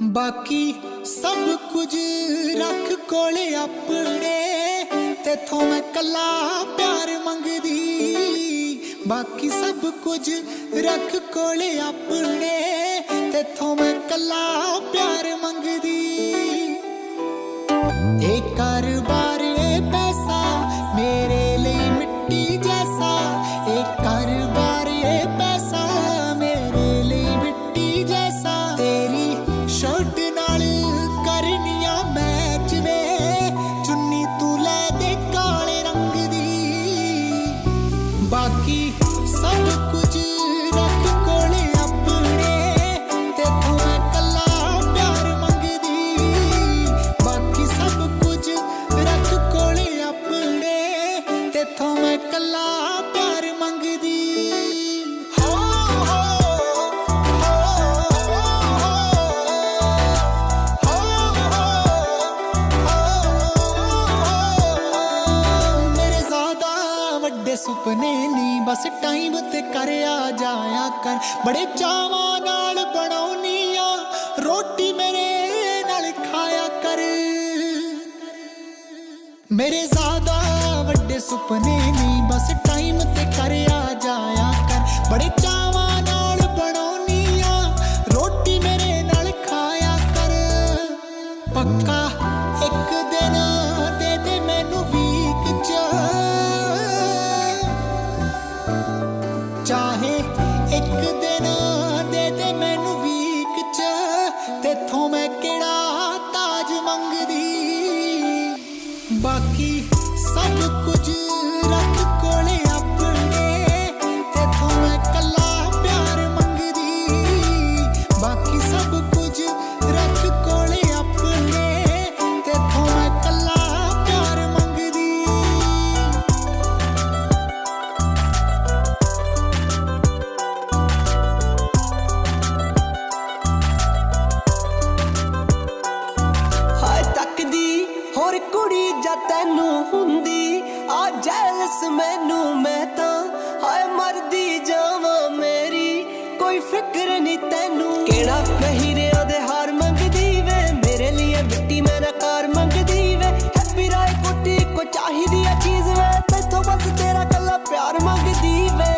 बाकी सब कुछ रख कोले अपने, तेथों मैं कला प्यार मंगदी। बाकी सब कुछ रख कोले अपने, तेथों मैं कला प्यार मंगदी। एक कारोबार ए पैसा मेरे लिए मिट्टी जैसा, एक कारोबार ए पैसा मेरे लिए मिट्टी जैसा। तेरी शर्ट नाल करनिया मैच वे, चुन्नी तू लै दे काले रंग दी। बाकी सब कुछ रख कोले अपने, तेथों मैं कला प्यार मंगदी। बाकी सब कुछ रख कोले अपने, तेथों मैं कला प्यार मंगदी। सुपने नी बस टाइम ते कर आ जाया कर, बड़े चावां नाल बनाउनी आ रोटी मेरे नाल खाया कर। मेरे ज़्यादा वड्डे सुपने नी बस टाइम ते कर आ जाया कर, बड़े चावां नाल बनाउनी आ रोटी मेरे नाल खाया कर। पक्का एक दिन दे दे मैनू वीक च, चाहे एक दिन दे दे मैनू वीक च, तेथों मैं केड़ा ताज मंगदी। बाकी सब कुछ रख कोले अपने, तेथों मैं कला प्यार मंगदी। बाकी सब कुछ रख कोले अपने, तेथों मैं कला प्यार मंगदी। ਹੋਰ ਕੁੜੀ ਜਾਂ ਤੈਨੂੰ ਹੁੰਦੀ ਆ ਜੈਲਸ ਮੈਨੂੰ, ਮੈਂ ਤਾਂ ਹਾਏ ਮਰਦੀ ਜਾਵਾਂ ਮੇਰੀ ਕੋਈ ਫਿਕਰ ਨਹੀਂ ਤੈਨੂੰ। ਕਿਹੜਾ ਨਹੀਂ ਰਿਆਂ ਦੇ ਹਾਰ ਮੰਗਦੀ ਵੇ, ਮੇਰੇ ਲਈ ਮਿੱਟੀ ਮੈਂ ਨਾ ਕਾਰ ਮੰਗਦੀ ਵੇ। ਹੈਪੀ ਰਾਏ ਕੋਟੀ ਕੋ ਚਾਹੀਦੀ ਆ ਚੀਜ਼ ਵੇ, ਤੈਥੋਂ ਬਸ ਤੇਰਾ ਕੱਲਾ ਪਿਆਰ ਮੰਗਦੀ ਵੇ।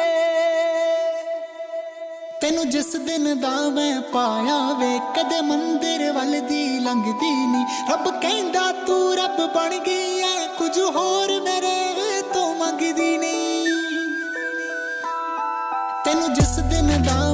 ਤੈਨੂੰ ਜਿਸ ਦਿਨ ਦਾ ਮੈਂ ਪਾਇਆ ਵੇ, ਕਦੇ ਮੰਦਿਰ ਵੱਲ ਦੀ ਲੰਘਦੀ ਨੀ। ਰੱਬ ਕਹਿੰਦਾ ਤੂੰ ਰੱਬ ਬਣ ਗਈ ਐ, ਕੁਝ ਹੋਰ ਮੇਰੇ ਤੋਂ ਮੰਗਦੀ ਨੀ। ਤੈਨੂੰ ਜਿਸ ਦਿਨ ਦਾ